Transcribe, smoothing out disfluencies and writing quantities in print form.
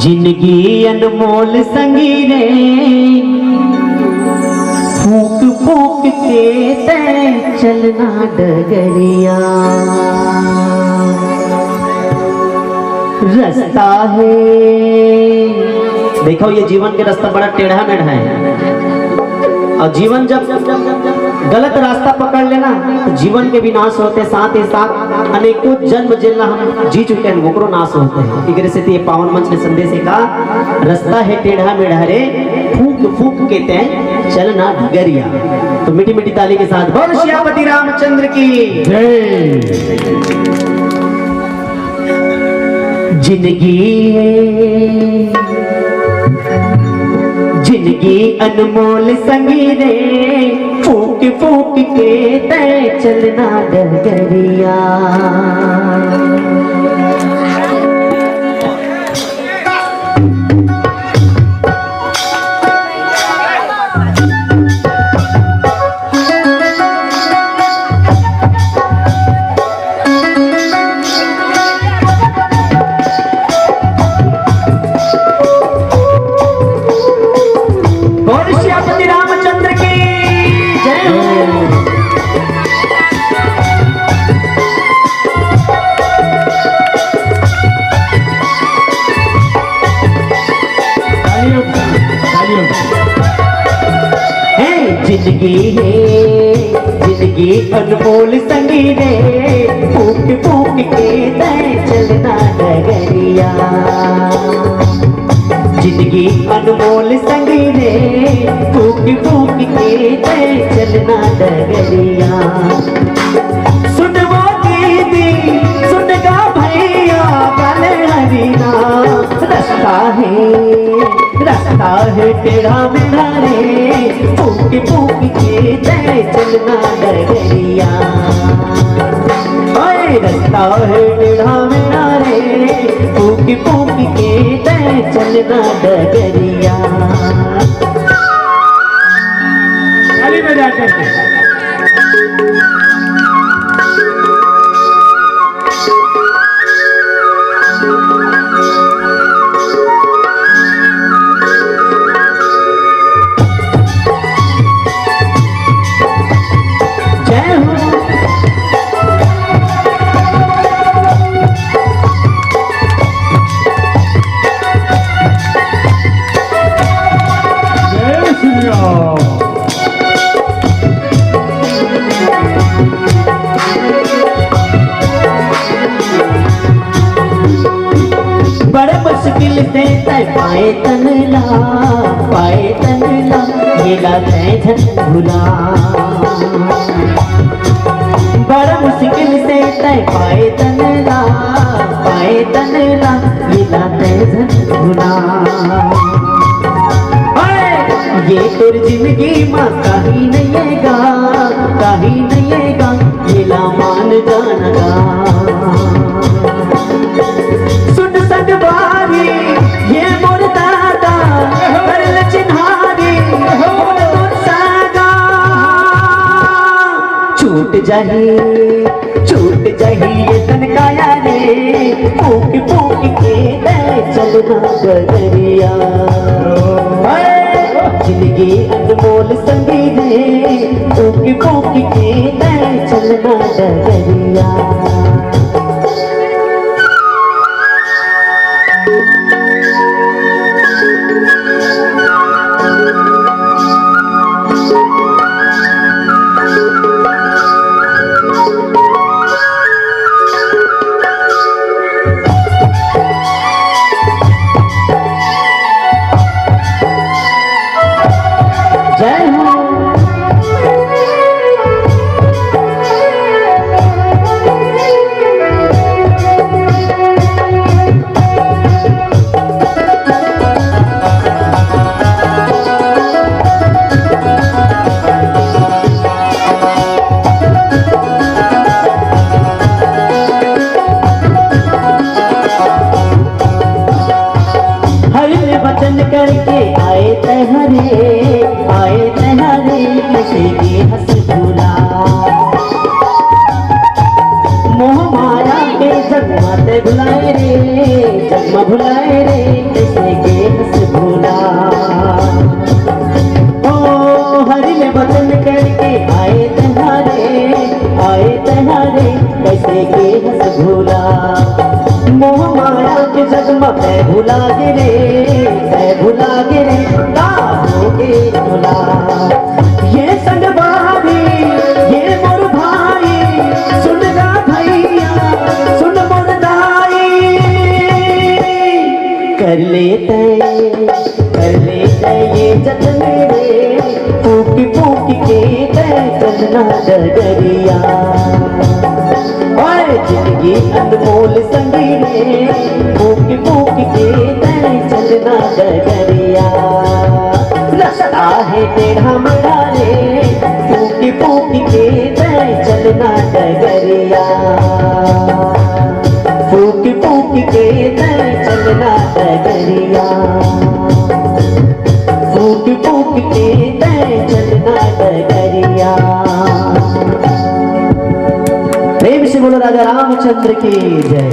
जिंदगी अनमोल संगीरे फूक फूक के तय चलना डगरिया रास्ता है। देखो ये जीवन के रास्ता बड़ा टेढ़ा मेढ़ा है और जीवन जब गलत रास्ता पकड़ लेना तो जीवन के विनाश होते, साथ ही साथ अनेकों जन्म जेलना हम जी चुके हैं वो नाश होते हैं। इधर से ये पावन मंच ने संदेश का रास्ता है टेढ़ा मेढ़ा रे फूक फूक के तय चलना डगरिया। तो मीठी मीठी ताली के साथ बोल श्यामपति रामचंद्र की जय। जिंदगी अनमोल संगीरे फूक फूक के तय चलना डगरिया। जिंदगी अनमोल संगीरे फूक फूक के तय चलना डगरिया। जिंदगी अनमोल संगीरे फूक फूक के तय चलना डगरिया। सुन वो दीदी सुन गा भैया वाले हरीना रास्ता है टेढ़ा मेढ़ा रे फूक फूक के तय चलना डगरिया। रास्ता है टेढ़ा मेढ़ा रे फूक फूक के तय चलना डगरिया। ताली बजा करके मुश्किल से तय पाए तनला मेला तय झट भुला। बड़ा मुश्किल से तय पाए तनला मेला तय झट भुला। ये तोर जिंदगी माँ कहीं नहीं गा मेला मान जानगा। सुन सद बारी ये मोर दादा करल चिन्हारी मोर तोर सागा। छूट जाही ये तनकाया रे फूक फूक के तय चलना डगरिया। जिंदगी अनमोल संगीरे फूक फूक के तय चलना डगरिया। जय हो। वचन करके आए तहरे किसी की हंस भूला। मोह माया के जगमत भुलाए रे किसी की हंस भूला। ओ हरि ने वचन करके आए तहरे कैसे के हंस भूला। मोह माया के जगमग भुला गिरे होगे भुला। ये संगवारी ये मोर भाई सुन रा भैया सुन मोर दाई। कर लेते ये जतन रे फूक के चलना डगरिया। जिंदगी अनमोल संगी रे फूक के चलना डगरिया। रास्ता है टेढ़ा मेढ़ा रे फूक के चलना डगरिया। फूक के चलना डगरिया। फूक के चलना डगरिया। प्रेम से बोलो राजा रामचंद्र की जय।